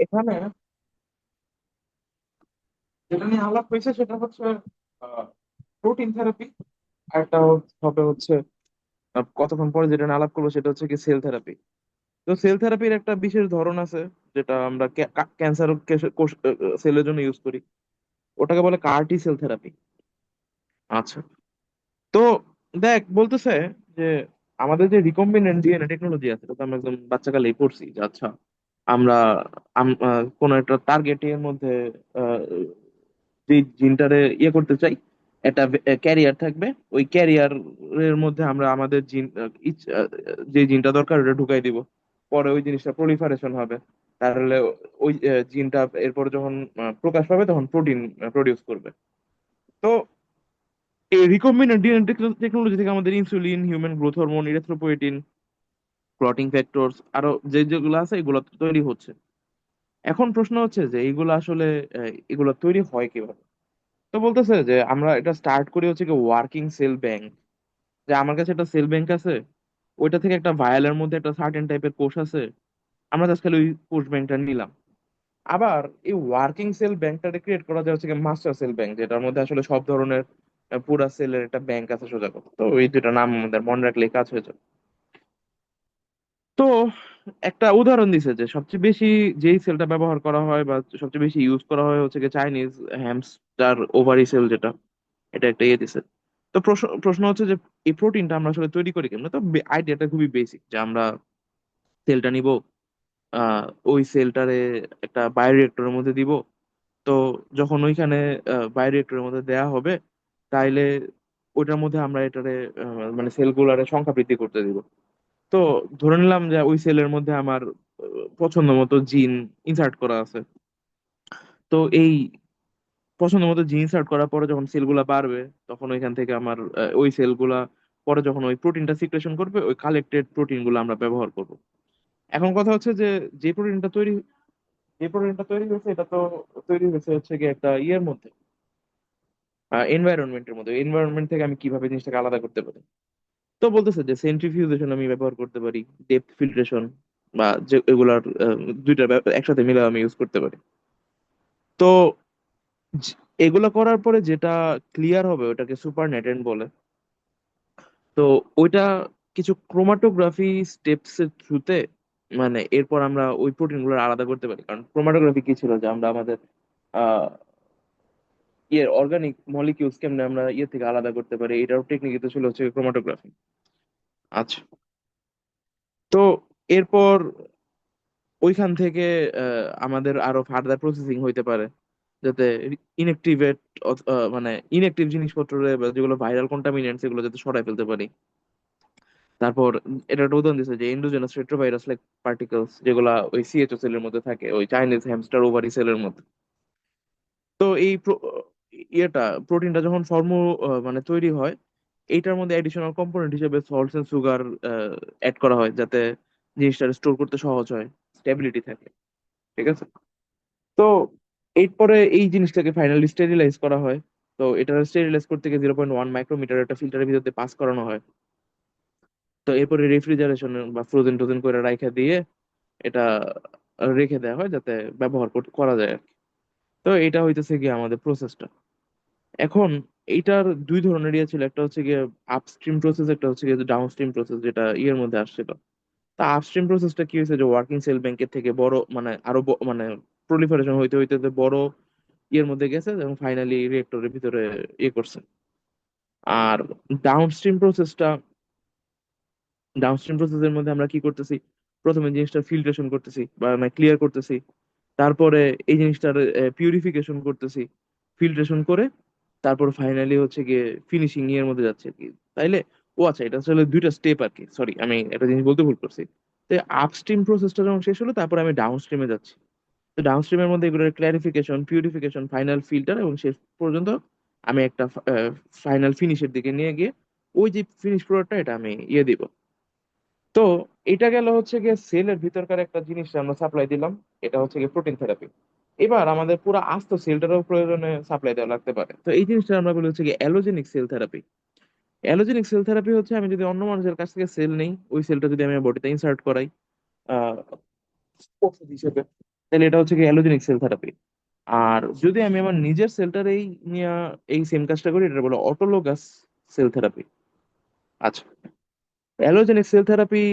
এখানে যেটা নিয়ে আলাপ হয়েছে সেটা হচ্ছে প্রোটিন থেরাপি। আর একটা হবে হচ্ছে কতক্ষণ পরে যেটা নিয়ে আলাপ করবো সেটা হচ্ছে কি সেল থেরাপি। তো সেল থেরাপির একটা বিশেষ ধরন আছে যেটা আমরা ক্যান্সার সেলের জন্য ইউজ করি। ওটাকে বলে কার্টি সেল থেরাপি। আচ্ছা। তো দেখ বলতেছে যে আমাদের যে রিকম্বিনেন্ট ডিএনএ টেকনোলজি আছে এটা তো আমরা একদম বাচ্চাকালেই পড়ছি যে আচ্ছা আমরা কোনো একটা টার্গেট এর মধ্যে আহ, যে জিনটারে ইয়ে করতে চাই, একটা ক্যারিয়ার থাকবে। ওই ক্যারিয়ার এর মধ্যে আমরা আমাদের জিন যে জিনটা দরকার ওটা ঢুকাই দিব। পরে ওই জিনিসটা প্রলিফারেশন হবে। তাহলে ওই জিনটা এরপর যখন প্রকাশ পাবে তখন প্রোটিন প্রডিউস করবে। তো এই রিকম্বিনেন্ট ডিএনএ টেকনোলজি থেকে আমাদের insulin, human growth hormone, erythropoietin, clotting factors আরো যেগুলো আছে এগুলো তৈরি হচ্ছে। এখন প্রশ্ন হচ্ছে যে এইগুলো আসলে এগুলো তৈরি হয় কিভাবে। তো বলতেছে যে আমরা এটা স্টার্ট করি হচ্ছে কি ওয়ার্কিং সেল ব্যাংক। যে আমার কাছে একটা সেল ব্যাংক আছে, ওইটা থেকে একটা ভায়ালের মধ্যে একটা সার্টেন টাইপের কোষ আছে, আমরা জাস্ট খালি ওই কোষ ব্যাংকটা নিলাম। আবার এই ওয়ার্কিং সেল ব্যাংকটা ক্রিয়েট করা যায় হচ্ছে কি মাস্টার সেল ব্যাংক, যেটার মধ্যে আসলে সব ধরনের পুরা সেলের একটা ব্যাংক আছে সোজা কথা। তো এই দুটা নাম আমাদের মনে রাখলে কাজ হয়ে যাবে। তো একটা উদাহরণ দিছে যে সবচেয়ে বেশি যেই সেলটা ব্যবহার করা হয় বা সবচেয়ে বেশি ইউজ করা হয় হচ্ছে কি চাইনিজ হ্যামস্টার ওভারি সেল, যেটা এটা একটা ইয়ে দিছে। তো প্রশ্ন প্রশ্ন হচ্ছে যে এই প্রোটিনটা আমরা আসলে তৈরি করি কেমনে। তো আইডিয়াটা খুবই বেসিক যে আমরা সেলটা নিব, ওই সেলটারে একটা বায়োরিয়েক্টরের মধ্যে দিব। তো যখন ওইখানে বায়োরিয়েক্টরের মধ্যে দেয়া হবে, তাইলে ওইটার মধ্যে আমরা এটারে মানে সেলগুলারে সংখ্যা বৃদ্ধি করতে দিব। তো ধরে নিলাম যে ওই সেলের মধ্যে আমার পছন্দ মতো জিন ইনসার্ট করা আছে। তো এই পছন্দ মতো জিন ইনসার্ট করার পরে যখন সেলগুলা বাড়বে, তখন ওইখান থেকে আমার ওই সেলগুলা পরে যখন ওই প্রোটিনটা সিক্রেশন করবে, ওই কালেক্টেড প্রোটিন গুলো আমরা ব্যবহার করব। এখন কথা হচ্ছে যে যে প্রোটিনটা তৈরি যে প্রোটিনটা তৈরি হয়েছে এটা তো তৈরি হয়েছে হচ্ছে কি একটা ইয়ের মধ্যে, এনভায়রনমেন্টের মধ্যে। এনভায়রনমেন্ট থেকে আমি কিভাবে জিনিসটাকে আলাদা করতে পারি। তো বলতেছে যে সেন্ট্রিফিউগেশন আমি ব্যবহার করতে পারি, ডেপথ ফিল্ট্রেশন বা যে এগুলার দুইটা একসাথে মিলে আমি ইউজ করতে পারি। তো জ- এগুলো করার পরে যেটা ক্লিয়ার হবে ওটাকে সুপার নেটেন্ট বলে। তো ওইটা কিছু ক্রোমাটোগ্রাফি স্টেপস এর থ্রুতে মানে এরপর আমরা ওই প্রোটিন গুলো আলাদা করতে পারি। কারণ ক্রোমাটোগ্রাফি কি ছিল যে আমরা আমাদের আহ ইয়ের অর্গানিক মলিকিউলস কেমনে আমরা ইয়ে থেকে আলাদা করতে পারি, এটাও টেকনিক তো ছিল হচ্ছে ক্রোমাটোগ্রাফি। আচ্ছা। তো এরপর ওইখান থেকে আমাদের আরো ফার্দার প্রসেসিং হইতে পারে, যাতে ইনএক্টিভেট মানে ইনএক্টিভ জিনিসপত্র যেগুলো ভাইরাল কন্টামিনেন্টস এগুলো যাতে সরাই ফেলতে পারি। তারপর এটা একটা উদাহরণ দিচ্ছে যে এন্ডোজেনাস রেট্রোভাইরাস লাইক পার্টিকলস যেগুলা ওই সিএইচও সেলের মধ্যে থাকে, ওই চাইনিজ হ্যামস্টার ওভারি সেলের মধ্যে। তো এই ইয়েটা প্রোটিনটা যখন মানে তৈরি হয়, এইটার মধ্যে এডিশনাল কম্পোনেন্ট হিসেবে সল্টস এন্ড সুগার অ্যাড করা হয়, যাতে জিনিসটা স্টোর করতে সহজ হয়, স্টেবিলিটি থাকে। ঠিক আছে। তো এরপরে এই জিনিসটাকে ফাইনালি স্টেরিলাইজ করা হয়। তো এটা স্টেরিলাইজ করতে গিয়ে 0.1 মাইক্রোমিটার একটা ফিল্টারের ভিতর দিয়ে পাস করানো হয়। তো এরপরে রেফ্রিজারেশন বা ফ্রোজেন টোজেন করে রাইখা দিয়ে এটা রেখে দেওয়া হয় যাতে করা যায় আর কি। তো এটা হইতেছে গিয়ে আমাদের প্রসেসটা। এখন এইটার দুই ধরনের ইয়ে ছিল, একটা হচ্ছে গিয়ে আপস্ট্রিম প্রসেস, একটা হচ্ছে গিয়ে ডাউনস্ট্রিম প্রসেস, যেটা ইয়ের মধ্যে আসছিল। তা আপস্ট্রিম প্রসেসটা কি হয়েছে যে ওয়ার্কিং সেল ব্যাংকের থেকে বড় মানে আরো মানে প্রলিফারেশন হইতে হইতে হইতে বড় ইয়ের মধ্যে গেছে এবং ফাইনালি রিয়েক্টরের ভিতরে ইয়ে করছে। আর ডাউনস্ট্রিম প্রসেসটা ডাউনস্ট্রিম প্রসেসের মধ্যে আমরা কি করতেছি, প্রথমে জিনিসটা ফিল্ট্রেশন করতেছি বা মানে ক্লিয়ার করতেছি। তারপরে এই জিনিসটার পিউরিফিকেশন করতেছি, ফিল্ট্রেশন করে তারপর ফাইনালি হচ্ছে গিয়ে ফিনিশিং এর মধ্যে যাচ্ছে আর কি। তাইলে ও আচ্ছা, এটা আসলে দুইটা স্টেপ আর কি। সরি, আমি একটা জিনিস বলতে ভুল করছি। তো আপস্ট্রিম প্রসেসটা যখন শেষ হলো তারপর আমি ডাউনস্ট্রিমে যাচ্ছি। তো ডাউনস্ট্রিমের মধ্যে এগুলোর ক্লারিফিকেশন, পিউরিফিকেশন, ফাইনাল ফিল্টার এবং শেষ পর্যন্ত আমি একটা ফাইনাল ফিনিশের দিকে নিয়ে গিয়ে ওই যে ফিনিশ প্রোডাক্টটা এটা আমি ইয়ে দিব। তো এটা গেল হচ্ছে গিয়ে সেলের ভিতরকার একটা জিনিস আমরা সাপ্লাই দিলাম, এটা হচ্ছে গিয়ে প্রোটিন থেরাপি। এবার আমাদের পুরো আস্ত সেলটারও প্রয়োজনে সাপ্লাই দেওয়া লাগতে পারে। তো এই জিনিসটা আমরা বলি হচ্ছে গিয়ে allogeneic cell therapy. Allogeneic cell therapy হচ্ছে আমি যদি অন্য মানুষের কাছ থেকে সেল নেই, ওই সেলটা যদি আমি বডিতে ইনসার্ট করাই আহ ওষুধ হিসেবে, তাহলে এটা হচ্ছে কি অ্যালোজেনিক সেল থেরাপি। আর যদি আমি আমার নিজের সেলটারেই নিয়ে এই সেম কাজটা করি, এটা বলে অটোলোগাস সেল থেরাপি। আচ্ছা, অ্যালোজেনিক সেল থেরাপি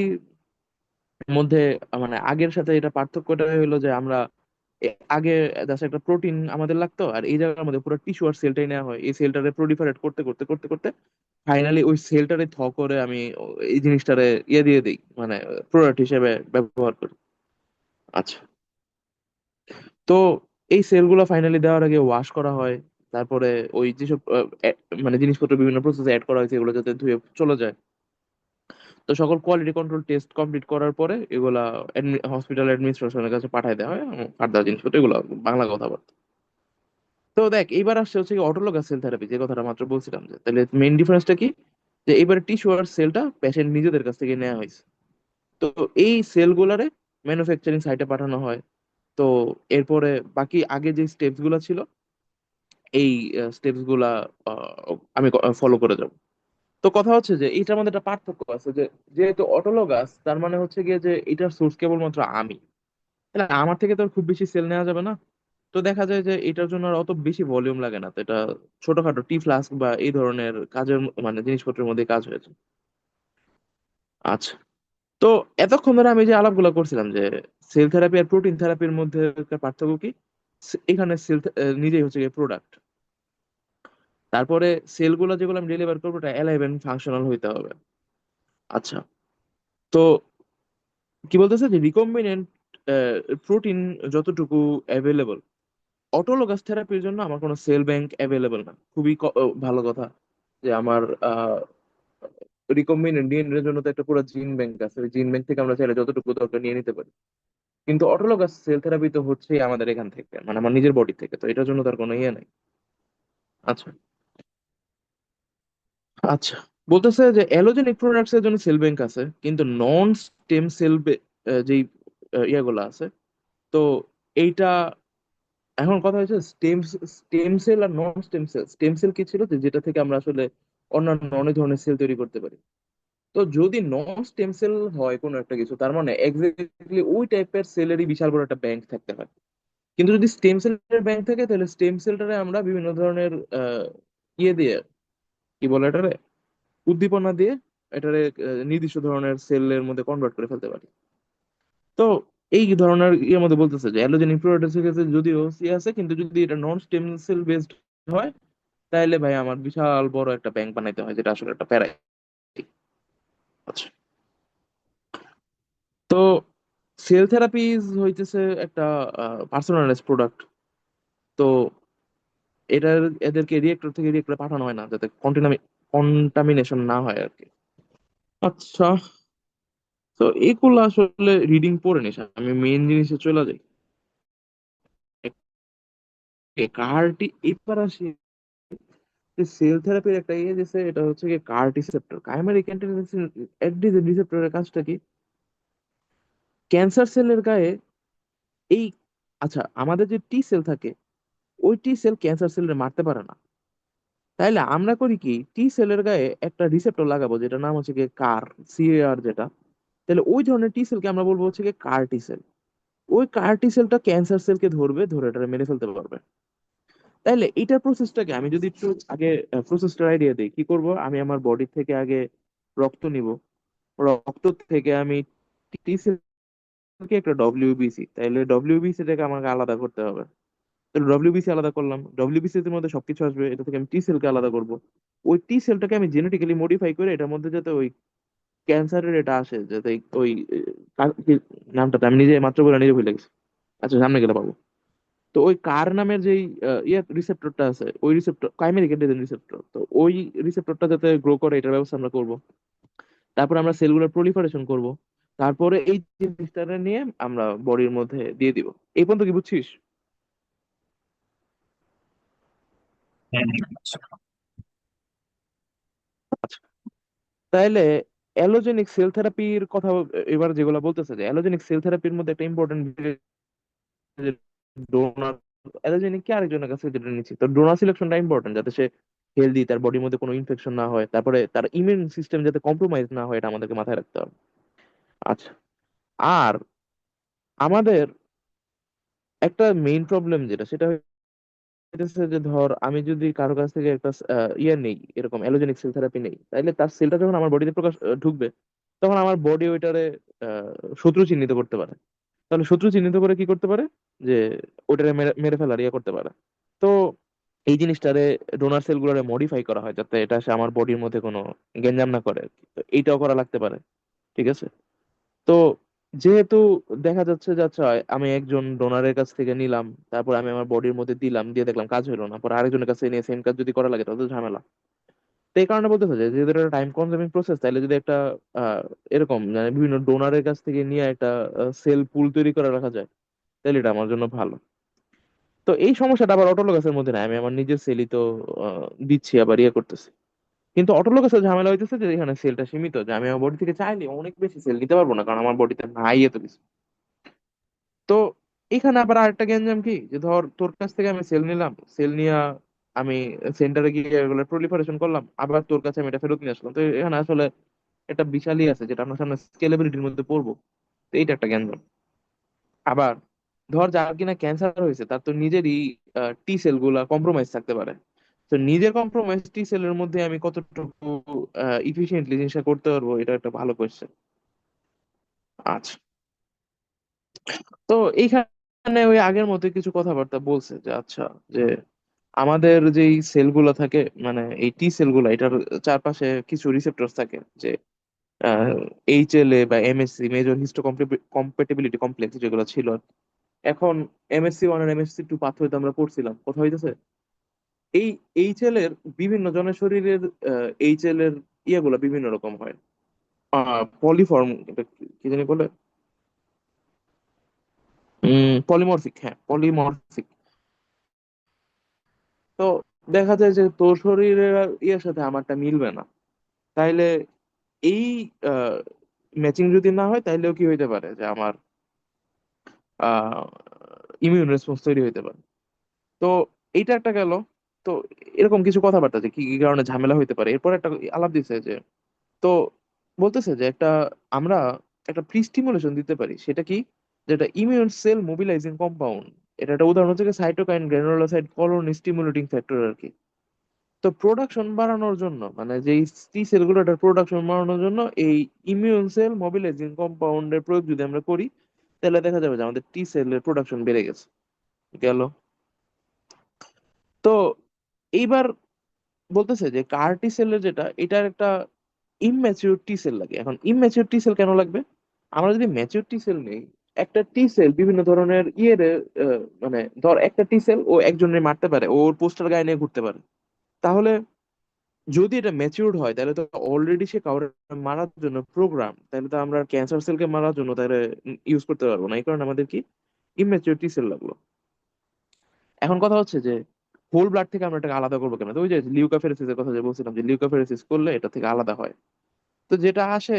মধ্যে মানে আগের সাথে এটা পার্থক্যটা হলো যে আমরা আগে জাস্ট একটা প্রোটিন আমাদের লাগতো, আর এই জায়গার মধ্যে পুরো টিস্যু আর সেলটাই নেওয়া হয়, এই সেলটারে প্রলিফারেট করতে করতে করতে করতে ফাইনালি ওই সেলটারে করে আমি এই জিনিসটারে ইয়ে দিয়ে দিই, মানে প্রোডাক্ট হিসেবে ব্যবহার করি। আচ্ছা, তো এই সেলগুলো ফাইনালি দেওয়ার আগে ওয়াশ করা হয়। তারপরে ওই যেসব মানে জিনিসপত্র বিভিন্ন প্রসেসে অ্যাড করা হয়েছে এগুলো যাতে ধুয়ে চলে যায়। তো সকল কোয়ালিটি কন্ট্রোল টেস্ট কমপ্লিট করার পরে এগুলা হসপিটাল অ্যাডমিনিস্ট্রেশনের কাছে পাঠায় দেওয়া হয়, ফার্দার জিনিসপত্র এগুলো বাংলা কথাবার্তা। তো দেখ, এইবার আসছে হচ্ছে অটোলোগাস সেল থেরাপি, যে কথাটা মাত্র বলছিলাম, যে তাহলে মেইন ডিফারেন্সটা কি, যে এবারে টিস্যু আর সেলটা পেশেন্ট নিজেদের কাছ থেকে নেওয়া হয়েছে। তো এই সেলগুলারে ম্যানুফ্যাকচারিং সাইটে পাঠানো হয়। তো এরপরে বাকি আগে যে স্টেপস গুলা ছিল, এই স্টেপস গুলা আমি ফলো করে যাব। তো কথা হচ্ছে যে এটার মধ্যে একটা পার্থক্য আছে, যে যেহেতু অটোলোগাস, তার মানে হচ্ছে গিয়ে যে এটার সোর্স কেবলমাত্র আমি, তাহলে আমার থেকে তো আর খুব বেশি সেল নেওয়া যাবে না। তো দেখা যায় যে এটার জন্য আর অত বেশি ভলিউম লাগে না, তো এটা ছোটখাটো টি ফ্লাস্ক বা এই ধরনের কাজের মানে জিনিসপত্রের মধ্যে কাজ হয়েছে। আচ্ছা, তো এতক্ষণ ধরে আমি যে আলাপগুলো করছিলাম যে সেল থেরাপি আর প্রোটিন থেরাপির মধ্যে একটা পার্থক্য কি, এখানে সেল নিজেই হচ্ছে গিয়ে প্রোডাক্ট। তারপরে সেলগুলো যেগুলো আমি ডেলিভার করবো ওটা অ্যালাইভ এন্ড ফাংশনাল হইতে হবে। আচ্ছা, তো কি বলতেছে যে রিকম্বিনেন্ট প্রোটিন যতটুকু অ্যাভেলেবল, অটোলোগাস থেরাপির জন্য আমার কোনো সেল ব্যাংক অ্যাভেলেবল না। খুবই ভালো কথা যে আমার রিকম্বিনেন্ট ডিএনএ এর জন্য তো একটা পুরো জিন ব্যাংক আছে, ওই জিন ব্যাংক থেকে আমরা চাইলে যতটুকু দরকার নিয়ে নিতে পারি। কিন্তু অটোলোগাস সেল থেরাপি তো হচ্ছেই আমাদের এখান থেকে, মানে আমার নিজের বডি থেকে, তো এটার জন্য তার কোনো ইয়ে নাই। আচ্ছা, আচ্ছা, বলতেছে যে অ্যালোজেনিক প্রোডাক্টস এর জন্য সেল ব্যাংক আছে, কিন্তু নন স্টেম সেল যেই ইয়াগুলো আছে, তো এইটা এখন কথা হচ্ছে স্টেম স্টেম সেল আর নন স্টেম সেল। স্টেম সেল কি ছিল, যে যেটা থেকে আমরা আসলে অন্যান্য অনেক ধরনের সেল তৈরি করতে পারি। তো যদি নন স্টেম সেল হয় কোনো একটা কিছু, তার মানে এক্স্যাক্টলি ওই টাইপের সেলেরই বিশাল বড় একটা ব্যাংক থাকতে হয়। কিন্তু যদি স্টেম সেলের ব্যাংক থাকে, তাহলে স্টেম সেলটারে আমরা বিভিন্ন ধরনের ইয়ে দিয়ে, কি বলে এটারে, উদ্দীপনা দিয়ে এটারে নির্দিষ্ট ধরনের সেলের মধ্যে কনভার্ট করে ফেলতে পারি। তো এই ধরনের ইয়ের মধ্যে বলতেছে যে অ্যালোজেনিক প্রোডাক্টের কাছে যদিও সি আছে, কিন্তু যদি এটা নন স্টেম সেল বেসড হয়, তাহলে ভাই আমার বিশাল বড় একটা ব্যাংক বানাইতে হয়, যেটা আসলে একটা প্যারাই। আচ্ছা, তো সেল থেরাপি হইতেছে একটা পার্সোনালাইজ প্রোডাক্ট। তো এটার এদেরকে রিয়েক্টর থেকে রিয়েক্টরে পাঠানো হয় না, যাতে কন্টামিনেশন না হয় আর কি। আচ্ছা, তো এগুলো আসলে রিডিং পড়ে নিস, আমি মেইন জিনিসে চলে যাই। কার্টি এবার আসি, সেল থেরাপির একটা ইয়ে দিছে, এটা হচ্ছে কি কার্টি রিসেপ্টর, কাইমারি অ্যাডেনিন রিসেপ্টরের কাজটা কি, ক্যান্সার সেলের গায়ে এই, আচ্ছা, আমাদের যে টি সেল থাকে, ওই টি সেল ক্যান্সার সেলের মারতে পারে না। তাইলে আমরা করি কি, টি সেলের গায়ে একটা রিসেপ্টর লাগাবো, যেটা নাম হচ্ছে কি কার, সিএআর যেটা। তাহলে ওই ধরনের টি সেলকে আমরা বলবো হচ্ছে কি কার টি সেল। ওই কার টি সেলটা ক্যান্সার সেলকে ধরবে, ধরে এটা মেরে ফেলতে পারবে। তাইলে এটার প্রসেসটাকে আমি যদি একটু আগে প্রসেসটার আইডিয়া দিই, কি করব, আমি আমার বডি থেকে আগে রক্ত নিব। রক্ত থেকে আমি টি সেলকে একটা ডব্লিউবিসি, তাইলে ডব্লিউবিসি থেকে আমাকে আলাদা করতে হবে। তাহলে ডব্লিউবিসি আলাদা করলাম, ডব্লিউবিসি এর মধ্যে সবকিছু আসবে, এটা থেকে আমি টি সেলকে আলাদা করব। ওই টি সেলটাকে আমি জেনেটিক্যালি মডিফাই করে এটার মধ্যে যাতে ওই ক্যান্সারের এটা আসে, যাতে ওই কি নামটা তো আমি নিজে মাত্র বলে নিজে ভুলে গেছি। আচ্ছা, সামনে গেলে পাবো। তো ওই কার নামের যেই ইয়ে রিসেপ্টরটা আছে, ওই রিসেপ্টর কাইমেরিক অ্যান্টিজেন রিসেপ্টর, তো ওই রিসেপ্টরটা যাতে গ্রো করে এটার ব্যবস্থা আমরা করব। তারপর আমরা সেলগুলোর প্রলিফারেশন করব। তারপরে এই জিনিসটা নিয়ে আমরা বডির মধ্যে দিয়ে দিব। এই পর্যন্ত কি বুঝছিস? আচ্ছা, তাহলে অ্যালোজেনিক সেল থেরাপির কথা এবার যেগুলো বলতেছে, যে অ্যালোজেনিক সেল থেরাপির মধ্যে একটা ইম্পর্টেন্ট ডোনার, অ্যালোজেনিক কি আরেকজনের কাছে যেটা নিচ্ছি, তো ডোনার সিলেকশনটা ইম্পর্টেন্ট, যাতে সে হেলদি, তার বডির মধ্যে কোনো ইনফেকশন না হয়, তারপরে তার ইমিউন সিস্টেম যাতে কম্প্রোমাইজ না হয়, এটা আমাদেরকে মাথায় রাখতে হবে। আচ্ছা, আর আমাদের একটা মেইন প্রবলেম যেটা সেটা হইতেছে যে ধর আমি যদি কারো কাছ থেকে একটা ইয়ে নেই, এরকম অ্যালোজেনিক সেল থেরাপি নেই, তাইলে তার সেলটা যখন আমার বডিতে ঢুকবে, তখন আমার বডি ওইটারে শত্রু চিহ্নিত করতে পারে। তাহলে শত্রু চিহ্নিত করে কি করতে পারে, যে ওটারে মেরে মেরে ফেলার ইয়ে করতে পারে। তো এই জিনিসটারে ডোনার সেল গুলোরে মডিফাই করা হয় যাতে এটা সে আমার বডির মধ্যে কোনো গ্যাঞ্জাম না করে আর কি। তো এইটাও করা লাগতে পারে, ঠিক আছে। তো যেহেতু দেখা যাচ্ছে যে আচ্ছা আমি একজন ডোনারের কাছ থেকে নিলাম, তারপর আমি আমার বডির মধ্যে দিলাম, দিয়ে দেখলাম কাজ হলো না, পরে আরেকজনের কাছে নিয়ে সেম কাজ যদি করা লাগে তাহলে তো ঝামেলা। তো এই কারণে বলতে চাই যে যেহেতু এটা টাইম কনজিউমিং প্রসেস, তাহলে যদি একটা এরকম মানে বিভিন্ন ডোনারের কাছ থেকে নিয়ে একটা সেল পুল তৈরি করে রাখা যায়, তাহলে এটা আমার জন্য ভালো। তো এই সমস্যাটা আবার অটোলোগাসের মধ্যে নাই, আমি আমার নিজের সেলই তো দিচ্ছি আবার ইয়ে করতেছি। কিন্তু অটোলোগাসের ঝামেলা হইতেছে যে এখানে সেলটা সীমিত, যে আমি আমার বডি থেকে চাইলে অনেক বেশি সেল নিতে পারবো না, কারণ আমার বডিতে নাই এত কিছু। তো এখানে আবার আরেকটা গ্যাঞ্জাম কি, যে ধর তোর কাছ থেকে আমি সেল নিলাম, সেল নিয়ে আমি সেন্টারে গিয়ে এগুলো প্রলিফারেশন করলাম, আবার তোর কাছে আমি এটা ফেরত নিয়ে আসলাম। তো এখানে আসলে একটা বিশালই আছে যেটা আপনার সামনে স্কেলেবিলিটির মধ্যে পড়বো। তো এইটা একটা গ্যাঞ্জাম। আবার ধর যার কিনা ক্যান্সার হয়েছে তার তো নিজেরই টি সেল গুলা কম্প্রোমাইজ থাকতে পারে। তো নিজের কম্প্রোমাইজ টি সেলের মধ্যে আমি কতটুকু ইফিসিয়েন্টলি জিনিসটা করতে পারবো, এটা একটা ভালো কোয়েশ্চেন। আচ্ছা, তো এইখানে ওই আগের মতো কিছু কথাবার্তা বলছে যে আচ্ছা, যে আমাদের যেই সেলগুলো থাকে, মানে এই টি সেলগুলো, এটার চারপাশে কিছু রিসেপ্টরস থাকে, যে এইচএলএ বা MSc, major histo compatibility complex যেগুলো ছিল। এখন MSC 1 আর MSC 2 পাথওয়েতে আমরা পড়ছিলাম, কথা হইতেছে এই এইচএল এর বিভিন্ন জনের শরীরের এইচএল এর ইয়েগুলো বিভিন্ন রকম হয়। পলিফর্ম, এটা কি কি জানি বলে, পলিমরফিক, হ্যাঁ পলিমরফিক। তো দেখা যায় যে তোর শরীরের ইয়ের সাথে আমারটা মিলবে না। তাইলে এই ম্যাচিং যদি না হয়, তাইলেও কি হইতে পারে যে আমার ইমিউন রেসপন্স তৈরি হইতে পারে। তো এইটা একটা গেল। তো এরকম কিছু কথাবার্তা যে কি কি কারণে ঝামেলা হইতে পারে, এরপর একটা আলাপ দিছে যে, তো বলতেছে যে আমরা একটা প্রি স্টিমুলেশন দিতে পারি, সেটা কি, যেটা ইমিউন সেল মোবিলাইজিং কম্পাউন্ড। এটা একটা উদাহরণ হচ্ছে সাইটোকাইন গ্রানুলোসাইড কলোনি স্টিমুলেটিং ফ্যাক্টর আর কি। তো প্রোডাকশন বাড়ানোর জন্য, মানে যে টি সেলগুলোটার প্রোডাকশন বাড়ানোর জন্য এই ইমিউন সেল মোবিলাইজিং কম্পাউন্ডের প্রয়োগ যদি আমরা করি, তাহলে দেখা যাবে যে আমাদের টি সেলের প্রোডাকশন বেড়ে গেছে। গেল। তো এইবার বলতেছে যে কার টি সেলের যেটা, এটার একটা ইমম্যাচিউর টি সেল লাগে। এখন ইমম্যাচিউর টি সেল কেন লাগবে? আমরা যদি ম্যাচিউর টি সেল নেই, একটা টি সেল বিভিন্ন ধরনের মানে ধর একটা টি সেল ও একজনের মারতে পারে, ওর পোস্টার গায়ে নিয়ে ঘুরতে পারে। তাহলে যদি এটা ম্যাচিউরড হয়, তাহলে তো অলরেডি সে কাউকে মারার জন্য প্রোগ্রাম, তাহলে তো আমরা ক্যান্সার সেলকে মারার জন্য তাহলে ইউজ করতে পারবো না। এই কারণে আমাদের কি ইমম্যাচিউর টি সেল লাগলো। এখন কথা হচ্ছে যে হোল ব্লাড থেকে আমরা এটাকে আলাদা করবো কেন? তো ওই যে লিউকোফেরেসিস এর কথা যে বলছিলাম, যে লিউকোফেরেসিস করলে এটা থেকে আলাদা হয়। তো যেটা আসে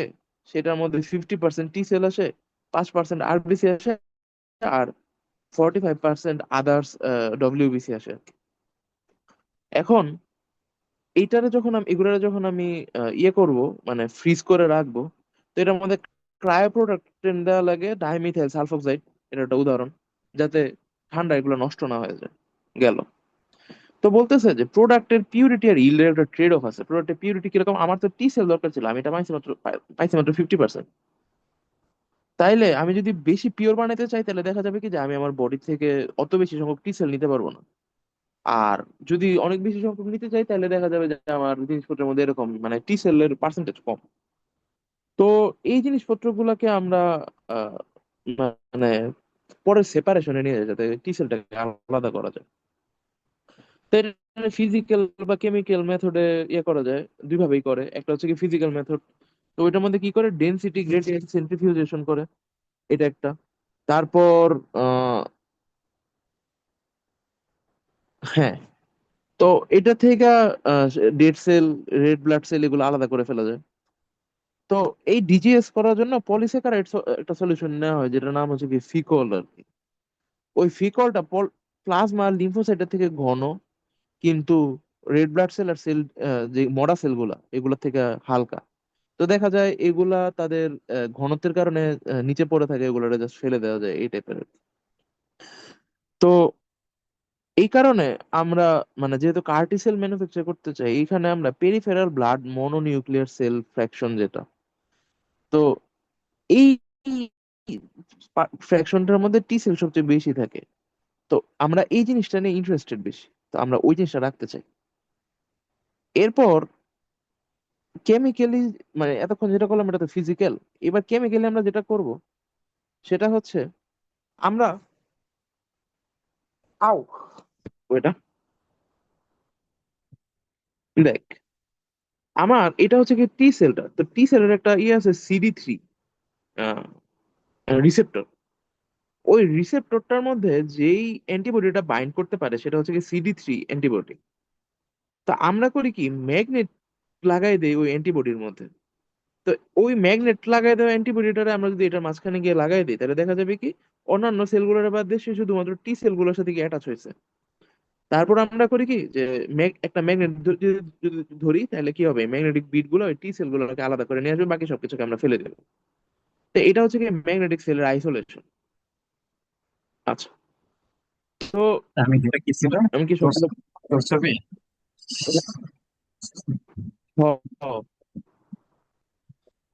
সেটার মধ্যে 50% টি সেল আসে, 5% আরবিসি আসে, আর 45% আদার্স ডব্লিউবিসি আসে আর কি। এখন এগুলারে যখন আমি ইয়ে করব, মানে ফ্রিজ করে রাখবো, তো এটার মধ্যে ক্রায়োপ্রোটেক্টেন্ট দেওয়া লাগে, ডাইমিথাইল সালফোক্সাইড, এটা একটা উদাহরণ, যাতে ঠান্ডা এগুলো নষ্ট না হয়ে যায়। গেল। তো বলতেছে যে প্রোডাক্টের পিউরিটি আর ইল্ডের একটা ট্রেড অফ আছে। প্রোডাক্টের পিউরিটি কিরকম, আমার তো টি সেল দরকার ছিল, আমি এটা পাইছি মাত্র 50%। তাইলে আমি যদি বেশি পিওর বানাইতে চাই, তাহলে দেখা যাবে কি যে আমি আমার বডি থেকে অত বেশি সংখ্যক টি সেল নিতে পারবো না। আর যদি অনেক বেশি সংখ্যক নিতে চাই, তাহলে দেখা যাবে যে আমার জিনিসপত্রের মধ্যে এরকম মানে টি সেলের পার্সেন্টেজ কম। তো এই জিনিসপত্রগুলোকে আমরা আহ, মানে পরে সেপারেশনে নিয়ে যায় যাতে টি সেলটাকে আলাদা করা যায়। তো এটা ফিজিক্যাল বা কেমিক্যাল মেথডে ইয়ে করা যায়, দুই ভাবেই করে। একটা হচ্ছে কি ফিজিক্যাল মেথড, তো ওইটার মধ্যে কি করে ডেনসিটি গ্রেডিয়েন্ট সেন্ট্রিফিউজেশন করে, এটা একটা। তারপর আহ হ্যাঁ, তো এটা থেকে dead cell, red blood cell এগুলো আলাদা করে ফেলা যায়। তো এই ডিজিএস করার জন্য পলিস্যাকারাইড একটা সলিউশন নেওয়া হয়, যেটার নাম হচ্ছে কি ফিকল আর কি। ওই ফিকলটা প্লাজমা লিম্ফোসাইটের থেকে ঘন, কিন্তু রেড ব্লাড সেল আর সেল, যে মরা সেলগুলা এগুলা থেকে হালকা। তো দেখা যায় এগুলা তাদের ঘনত্বের কারণে নিচে পড়ে থাকে, এগুলা জাস্ট ফেলে দেওয়া যায়, এই টাইপের। তো এই কারণে আমরা মানে যেহেতু কার্টি সেল ম্যানুফ্যাকচার করতে চাই, এইখানে আমরা peripheral blood mononuclear cell fraction যেটা, তো এই ফ্র্যাকশনটার মধ্যে টি সেল সবচেয়ে বেশি থাকে। তো আমরা এই জিনিসটা নিয়ে ইন্টারেস্টেড বেশি, তো আমরা ওই জিনিসটা রাখতে চাই। এরপর কেমিক্যালি, মানে এতক্ষণ যেটা করলাম এটা তো ফিজিক্যাল, এবার কেমিক্যালি আমরা যেটা করব সেটা হচ্ছে আমরা আও ওইটা দেখ, আমার এটা হচ্ছে কি টি সেলটা, তো টি সেলের একটা ইয়ে আছে CD3 রিসেপ্টর। ওই রিসেপ্টরটার মধ্যে যেই অ্যান্টিবডিটা বাইন্ড করতে পারে সেটা হচ্ছে কি CD3 অ্যান্টিবডি। তো আমরা করি কি, ম্যাগনেট লাগাই দেই ওই অ্যান্টিবডির মধ্যে। তো ওই ম্যাগনেট লাগাই দেওয়া অ্যান্টিবডিটারে আমরা যদি এটার মাঝখানে গিয়ে লাগাই দিই, তাহলে দেখা যাবে কি অন্যান্য সেলগুলোর বাদ দিয়ে সে শুধুমাত্র টি সেলগুলোর সাথে গিয়ে অ্যাটাচ হয়েছে। তারপর আমরা করি কি যে একটা ম্যাগনেট যদি যদি ধরি, তাহলে কি হবে, ম্যাগনেটিক বিট গুলো ওই টি সেল গুলোকে আলাদা করে নিয়ে আসবে, বাকি সবকিছুকে আমরা ফেলে দেবো। তো এটা হচ্ছে কি ম্যাগনেটিক সেলের আইসোলেশন। আচ্ছা। তো আমি যেটা কি ছিল আমি কি তোর সবগুলো তোর ছবি। হ, হ,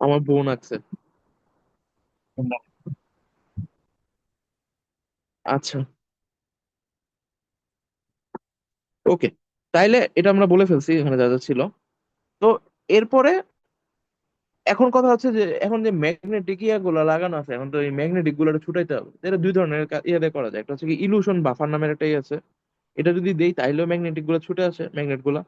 আমার বোন আছে। আচ্ছা, ওকে, তাইলে এটা আমরা বলে ফেলছি এখানে যা যা ছিল। তো এরপরে এখন কথা হচ্ছে যে এখন যে ম্যাগনেটিক গুলো লাগানো আছে, এখন তো এই ম্যাগনেটিক গুলো ছুটাইতে হবে। তো এটা দুই ধরনের ইয়ে করা যায়, একটা হচ্ছে কি ইলুশন বাফার নামের একটা ইয়ে আছে, এটা যদি দেই তাইলেও ম্যাগনেটিক গুলো ছুটে আসে, ম্যাগনেট গুলা।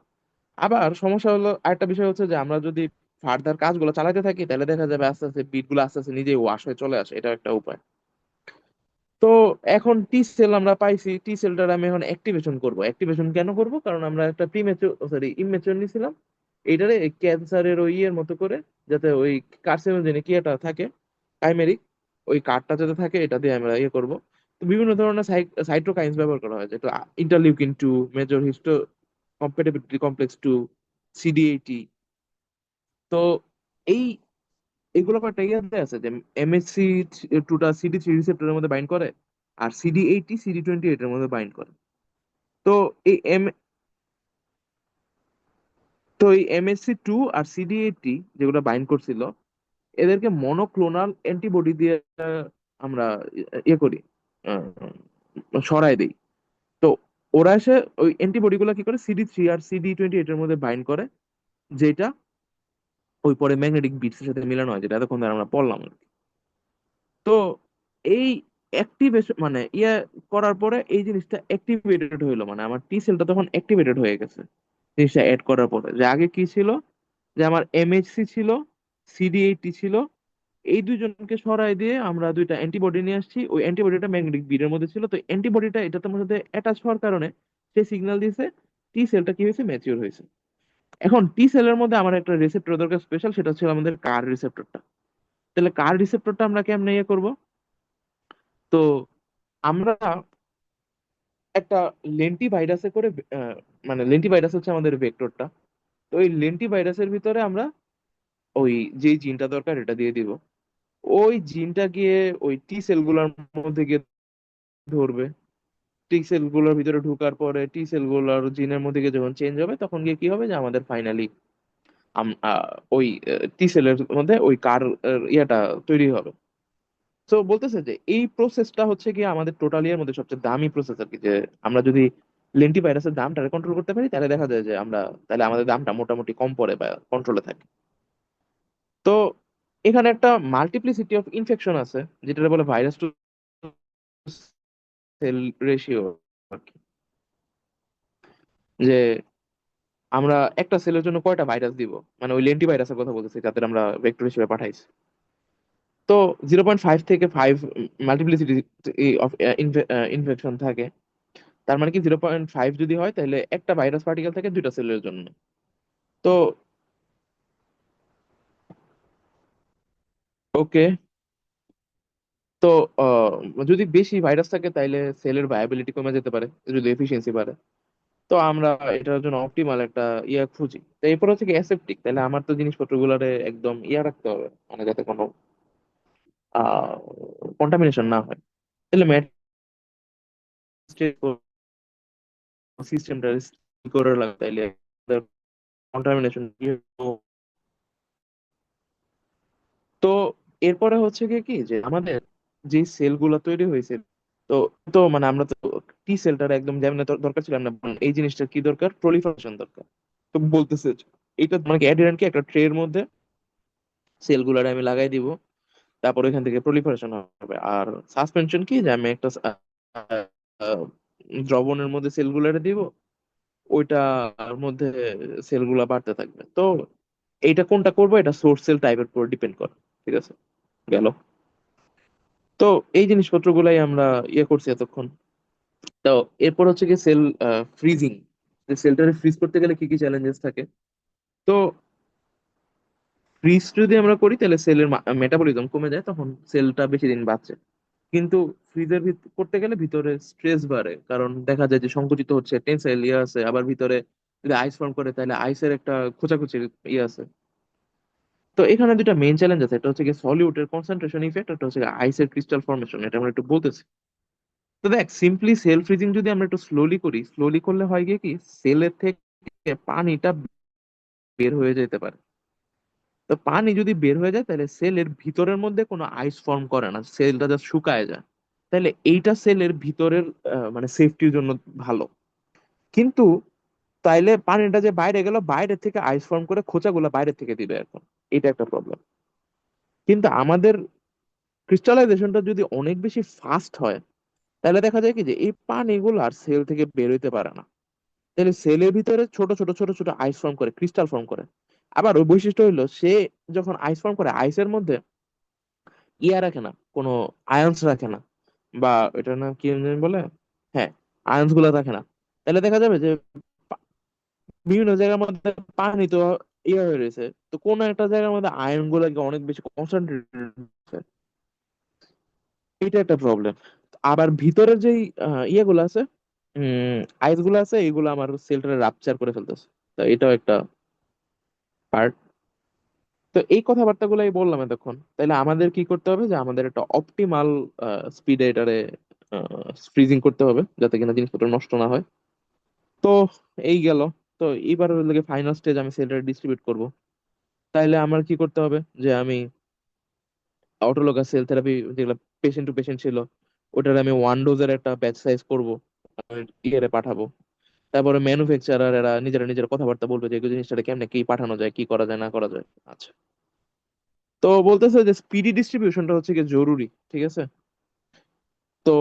আবার সমস্যা হলো আরেকটা বিষয় হচ্ছে যে আমরা যদি ফার্দার কাজগুলো চালাতে থাকি, তাহলে দেখা যাবে আস্তে আস্তে বিট গুলো আস্তে আস্তে নিজেই ওয়াশ হয়ে চলে আসে, এটা একটা উপায়। তো এখন টি সেল আমরা পাইছি, টি সেলটার আমি এখন অ্যাক্টিভেশন করব। অ্যাক্টিভেশন কেন করব, কারণ আমরা একটা প্রিমেচুর সরি ইমেচুর নিছিলাম, এইটারে ক্যান্সারের ওই ইয়ের মতো করে, যাতে ওই কার্সিনোজেনিক ইয়েটা থাকে, কাইমেরিক, ওই কার্ডটা যাতে থাকে, এটা দিয়ে আমরা ইয়ে করব। তো বিভিন্ন ধরনের সাইটোকাইন্স ব্যবহার করা হয়, যেটা interleukin 2, major histo compatibility complex 2, CD80। তো এই এগুলো কয়েকটা ইয়াতে আছে যে MHC2টা CD3 রিসেপ্টরের মধ্যে বাইন্ড করে, আর CD80 CD28 এর মধ্যে বাইন্ড করে। তো এই এম তো এই MHC2 আর CD80 যেগুলো বাইন্ড করছিল, এদেরকে মনোক্লোনাল অ্যান্টিবডি দিয়ে আমরা ইয়ে করি, সরাই দেই। তো ওরা এসে ওই অ্যান্টিবডি গুলা কি করে, CD3 আর CD28 এর মধ্যে বাইন্ড করে, যেটা ওই পরে ম্যাগনেটিক বিটস এর সাথে মিলানো হয়, যেটা এতক্ষণ ধরে আমরা পড়লাম আর কি। তো এই অ্যাক্টিভেশন মানে ইয়া করার পরে এই জিনিসটা অ্যাক্টিভেটেড হইলো, মানে আমার টি সেলটা তখন অ্যাক্টিভেটেড হয়ে গেছে জিনিসটা অ্যাড করার পরে। যে আগে কি ছিল, যে আমার MHC ছিল, CD80 ছিল, এই দুইজনকে সরাই দিয়ে আমরা দুইটা অ্যান্টিবডি নিয়ে আসছি। ওই অ্যান্টিবডিটা ম্যাগনেটিক বিটের মধ্যে ছিল, তো অ্যান্টিবডিটা এটা তোমার সাথে অ্যাটাচ হওয়ার কারণে সে সিগন্যাল দিয়েছে, টি সেলটা কি হয়েছে, ম্যাচিওর হয়েছে। এখন টি সেলের মধ্যে আমার একটা রিসেপ্টর দরকার স্পেশাল, সেটা ছিল আমাদের কার রিসেপ্টরটা। তাহলে কার রিসেপ্টরটা আমরা কেমনে ইয়ে করব, তো আমরা একটা লেন্টি ভাইরাসে করে মানে লেন্টি ভাইরাস হচ্ছে আমাদের ভেক্টরটা। তো ওই লেন্টি ভাইরাসের ভিতরে আমরা ওই যেই জিনটা দরকার এটা দিয়ে দিব। ওই জিনটা গিয়ে ওই টি সেল গুলোর মধ্যে গিয়ে ধরবে। টি সেল গুলোর ভিতরে ঢোকার পরে টি সেল গুলোর জিনের মধ্যে গিয়ে যখন চেঞ্জ হবে, তখন গিয়ে কি হবে যে আমাদের ফাইনালি ওই টি সেলের মধ্যে ওই কার ইয়াটা তৈরি হবে। তো বলতেছে যে এই প্রসেসটা হচ্ছে কি আমাদের টোটালি এর মধ্যে সবচেয়ে দামি প্রসেস আর কি, যে আমরা যদি লেন্টি ভাইরাসের দামটা কন্ট্রোল করতে পারি, তাহলে দেখা যায় যে আমরা, তাহলে আমাদের দামটা মোটামুটি কম পড়ে বা কন্ট্রোলে থাকে। তো এখানে একটা মাল্টিপ্লিসিটি অফ ইনফেকশন আছে, যেটা বলে ভাইরাস টু সেল রেশিও আর কি, যে আমরা একটা সেলের জন্য কয়টা ভাইরাস দিব, মানে ওই লেন্টি ভাইরাসের কথা বলতেছি যাদের আমরা ভেক্টর হিসেবে পাঠাইছি। তো 0.5 থেকে 5 মাল্টিপ্লিসিটি অফ ইনফেকশন থাকে। তার মানে কি 0.5 যদি হয়, তাহলে একটা ভাইরাস পার্টিকেল থাকে দুইটা সেলের জন্য। তো ওকে, তো যদি বেশি ভাইরাস থাকে তাইলে সেলের ভায়াবিলিটি কমে যেতে পারে, যদি এফিসিয়েন্সি বাড়ে। তো আমরা এটার জন্য অপটিমাল একটা ইয়া খুঁজি। তো এরপর হচ্ছে কি অ্যাসেপ্টিক, তাহলে আমার তো জিনিসপত্র গুলারে একদম ইয়া রাখতে হবে, মানে যাতে কোনো কন্টামিনেশন না হয়। তাহলে সিস্টেমটা করে লাগে, তাইলে কন্টামিনেশন। তো এরপরে হচ্ছে গিয়ে কি যে আমাদের যে সেলগুলো তৈরি হয়েছে, তো তো মানে আমরা তো টি সেলটার একদম যেমন দরকার ছিল, আমরা এই জিনিসটা কি দরকার, প্রলিফারেশন দরকার। তো বলতেছে যে এটা মানে অ্যাডিডানকে একটা ট্রের মধ্যে সেলগুলার আমি লাগাই দিব, তারপর এখান থেকে প্রলিফারেশন হবে। আর সাসপেনশন কি, যে আমি একটা আহ, দ্রবণের মধ্যে সেলগুলারে দিব, ওইটার মধ্যে সেলগুলা বাড়তে থাকবে। তো এইটা কোনটা করবো, এটা সোর্স সেল টাইপের উপর ডিপেন্ড করে। ঠিক আছে, গেল। তো এই জিনিসপত্র গুলাই আমরা করছি এতক্ষণ। তো এরপর হচ্ছে কি সেল ফ্রিজিং। সেলটারে ফ্রিজ করতে গেলে কি কি চ্যালেঞ্জেস থাকে। তো ফ্রিজ যদি আমরা করি তাহলে সেলের মেটাবলিজম কমে যায়, তখন সেলটা বেশি দিন বাঁচে। কিন্তু ফ্রিজের করতে গেলে ভিতরে স্ট্রেস বাড়ে, কারণ দেখা যায় যে সংকুচিত হচ্ছে, টেনসাইল ইয়ে আছে, আবার ভিতরে যদি আইস ফর্ম করে তাহলে আইসের একটা খোঁচাখুচির ইয়ে আছে। তো এখানে দুটা মেইন চ্যালেঞ্জ আছে, একটা হচ্ছে কি সলিউটের কনসেন্ট্রেশন ইফেক্ট, একটা হচ্ছে আইসের ক্রিস্টাল ফর্মেশন। এটা আমরা একটু বলতেছি। তো দেখ, সিম্পলি সেল ফ্রিজিং যদি আমরা একটু স্লোলি করি, স্লোলি করলে হয় গিয়ে কি, সেলের থেকে পানিটা বের হয়ে যেতে পারে। তো পানি যদি বের হয়ে যায় তাহলে সেলের ভিতরের মধ্যে কোনো আইস ফর্ম করে না, সেলটা জাস্ট শুকায় যায়। তাহলে এইটা সেলের ভিতরের মানে সেফটির জন্য ভালো। কিন্তু তাইলে পানিটা যে বাইরে গেল, বাইরে থেকে আইস ফর্ম করে খোঁচাগুলো বাইরে থেকে দিবে এখন। এটা একটা প্রবলেম। কিন্তু আমাদের ক্রিস্টালাইজেশনটা যদি অনেক বেশি ফাস্ট হয়, তাহলে দেখা যায় কি যে এই পানিগুলো আর সেল থেকে বের হইতে পারে না। তাহলে সেলের ভিতরে ছোট ছোট ছোট ছোট আইস ফর্ম করে, ক্রিস্টাল ফর্ম করে। আবার ওই বৈশিষ্ট্য হইলো, সে যখন আইস ফর্ম করে, আইসের মধ্যে ইয়া রাখে না, কোনো আয়ন্স রাখে না, বা এটা না কি জানি বলে, হ্যাঁ, আয়ন্স গুলা রাখে না। তাহলে দেখা যাবে যে পা- বিভিন্ন জায়গার মধ্যে পানি তো ইয়ে হয়ে রয়েছে, তো কোন একটা জায়গার মধ্যে আয়ন গুলাকে অনেক বেশি কনসেন্ট্রেট। এটা একটা প্রবলেম। আবার ভিতরের যেই ইয়েগুলো আছে, আইস গুলো আছে, এগুলো আমার সেলটারে রাপচার করে ফেলতেছে। তো এটাও একটা পার্ট। তো এই কথাবার্তাগুলাই বললাম এতক্ষণ। তাহলে আমাদের কি করতে হবে, যে আমাদের একটা অপটিমাল স্পিডে এটারে ফ্রিজিং করতে হবে, যাতে কিনা জিনিসপত্র নষ্ট না হয়। তো এই গেল। তো এইবার লাগে ফাইনাল স্টেজ, আমি সেলটা ডিস্ট্রিবিউট করব। তাইলে আমার কি করতে হবে, যে আমি অটোলোগাস সেল থেরাপি, যেগুলো পেশেন্ট টু পেশেন্ট ছিল, ওটার আমি ওয়ান ডোজের একটা ব্যাচ সাইজ করব, ইয়ারে পাঠাবো। তারপরে ম্যানুফ্যাকচারার এরা নিজেরা নিজের কথাবার্তা বলবে যে এই জিনিসটা কেমনে কি পাঠানো যায়, কি করা যায় না করা যায়। আচ্ছা। তো বলতেছে যে স্পিডি ডিস্ট্রিবিউশনটা হচ্ছে কি জরুরি। ঠিক আছে। তো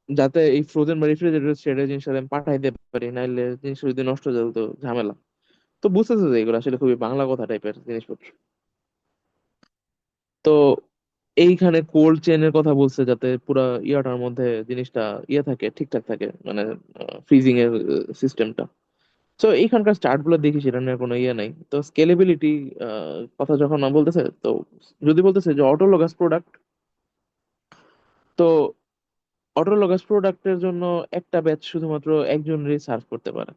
যাতে এই ফ্রোজেন বা রেফ্রিজারেটর স্টেটে জিনিসটা আমি পাঠাইতে পারি, নাইলে জিনিসটা যদি নষ্ট হয়ে যায় তো ঝামেলা। তো বুঝতেছে যে এগুলো আসলে খুবই বাংলা কথা টাইপের জিনিসপত্র। তো এইখানে কোল্ড চেনের কথা বলছে, যাতে পুরা ইয়াটার মধ্যে জিনিসটা ইয়ে থাকে, ঠিকঠাক থাকে, মানে ফ্রিজিং এর সিস্টেমটা। তো এইখানকার চার্ট গুলো দেখি, সেটা নিয়ে কোনো ইয়ে নাই। তো স্কেলেবিলিটি কথা যখন বলতেছে, তো যদি বলতেছে যে অটোলোগাস প্রোডাক্ট, তো অটোলোগাস প্রোডাক্টের জন্য একটা ব্যাচ শুধুমাত্র একজনেরই সার্ভ করতে পারে।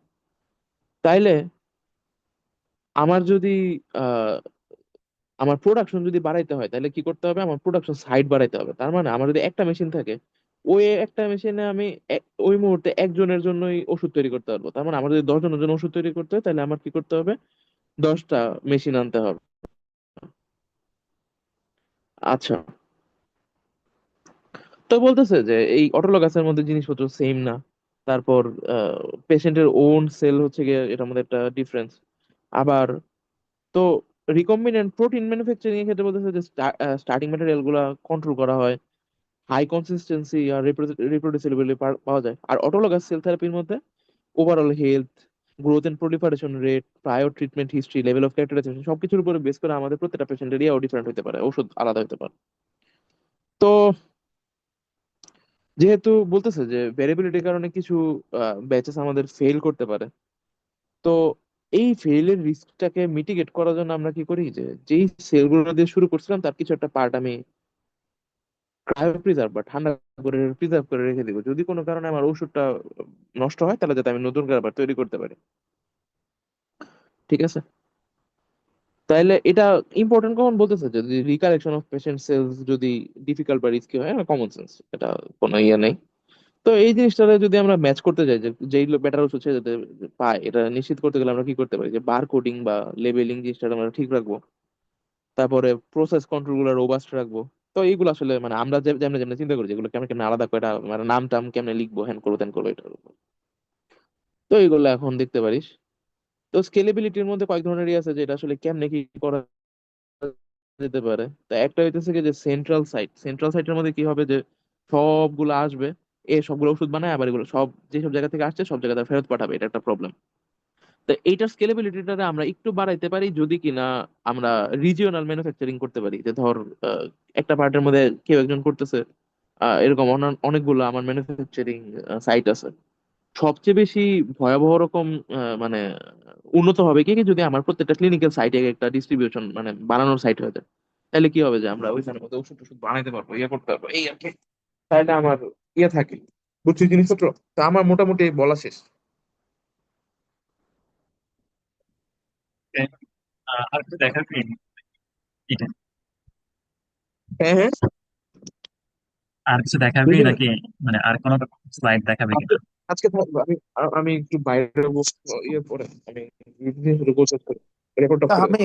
তাইলে আমার যদি আহ আমার প্রোডাকশন যদি বাড়াইতে হয়, তাহলে কি করতে হবে, আমার প্রোডাকশন সাইড বাড়াইতে হবে। তার মানে আমার যদি একটা মেশিন থাকে, ওই একটা মেশিনে আমি ওই মুহূর্তে একজনের জন্যই ওষুধ তৈরি করতে পারবো। তার মানে আমার যদি 10 জনের জন্য ওষুধ তৈরি করতে হয়, তাহলে আমার কি করতে হবে, 10টা মেশিন আনতে হবে। আচ্ছা। তো বলতেছে যে এই অটোলগাসের মধ্যে জিনিসপত্র সেম না। তারপর পেশেন্টের ওন সেল হচ্ছে গিয়ে এটার মধ্যে একটা ডিফারেন্স। আবার তো রিকম্বিনেন্ট প্রোটিন ম্যানুফ্যাকচারিং এর ক্ষেত্রে বলতেছে যে স্টার্টিং ম্যাটেরিয়াল গুলা কন্ট্রোল করা হয়, হাই কনসিস্টেন্সি আর রিপ্রোডিউসিবিলিটি পাওয়া যায়। আর অটোলগাস সেল থেরাপির মধ্যে overall health, growth and proliferation rate, prior treatment history, level of characterization, সবকিছুর উপরে বেস করে আমাদের প্রত্যেকটা পেশেন্টের ইয়াও ডিফারেন্ট হতে পারে, ওষুধ আলাদা হতে পারে। তো যেহেতু বলতেছে যে ভেরিয়েবিলিটির কারণে কিছু ব্যাচেস আমাদের ফেল করতে পারে, তো এই ফেইলের রিস্কটাকে মিটিগেট করার জন্য আমরা কি করি, যে যেই সেলগুলো দিয়ে শুরু করছিলাম তার কিছু একটা পার্ট আমি ক্রায়ো প্রিজার্ভ বা ঠান্ডা করে প্রিজার্ভ করে রেখে দিব, যদি কোনো কারণে আমার ওষুধটা নষ্ট হয়, তাহলে যাতে আমি নতুন করে আবার তৈরি করতে পারি। ঠিক আছে। তাইলে এটা ইম্পর্টেন্ট কখন বলতেছে, যদি রিকালেকশন অফ পেশেন্ট সেলস যদি ডিফিকাল্ট বা রিস্কি হয়, কমন সেন্স, এটা কোনো ইয়ে নেই। তো এই জিনিসটা যদি আমরা ম্যাচ করতে চাই, যে যেই বেটার ওষুধ সে যাতে পায়, এটা নিশ্চিত করতে গেলে আমরা কি করতে পারি, যে বার কোডিং বা লেবেলিং জিনিসটা আমরা ঠিক রাখবো, তারপরে প্রসেস কন্ট্রোল গুলো রোবাস্ট রাখবো। তো এইগুলো আসলে মানে আমরা যেমন যেমন চিন্তা করি যেগুলো কেমন কেমন আলাদা করে এটা মানে নাম টাম কেমনে লিখবো, হ্যান করবো ত্যান করবো এটার উপর। তো এইগুলো এখন দেখতে পারিস। তো স্কেলেবিলিটির মধ্যে কয়েক ধরনেরই আছে, যেটা আসলে কেমনে কি করা যেতে পারে। তা একটা হইতেছে কি যে সেন্ট্রাল সাইটের মধ্যে কি হবে, যে সবগুলো আসবে, সবগুলো ওষুধ বানায়, আবার এগুলো সব যেসব জায়গা থেকে আসছে সব জায়গায় ফেরত পাঠাবে, এটা একটা প্রবলেম। তো এইটার স্কেলেবিলিটিটা আমরা একটু বাড়াইতে পারি যদি কিনা আমরা রিজিওনাল ম্যানুফ্যাকচারিং করতে পারি। যে ধর একটা পার্টের মধ্যে কেউ একজন করতেছে, এরকম অনেকগুলো আমার ম্যানুফ্যাকচারিং সাইট আছে। সবচেয়ে বেশি ভয়াবহ রকম মানে উন্নত হবে কি কি যদি আমার প্রত্যেকটা ক্লিনিক্যাল সাইটে একটা ডিস্ট্রিবিউশন মানে বানানোর সাইট হয়ে যায়। তাহলে কি হবে যে আমরা ওইখানের মধ্যে ওষুধ টষুধ বানাইতে পারবো, ইয়ে করতে পারবো, এই আর কি। তাহলে আমার ইয়ে থাকে, বুঝছি জিনিসপত্র। তো আমার মোটামুটি বলা শেষ। আর কিছু দেখাবি এটা? হ্যাঁ, হ্যাঁ। আর কিছু দেখাবি বুঝলি না? নাকি? মানে আর কোনো স্লাইড দেখাবি আজকে কিনা? আজকে থাকবো আমি। আমি একটু বাইরে ইয়ে করে আমি রেকর্ডটা করে আমি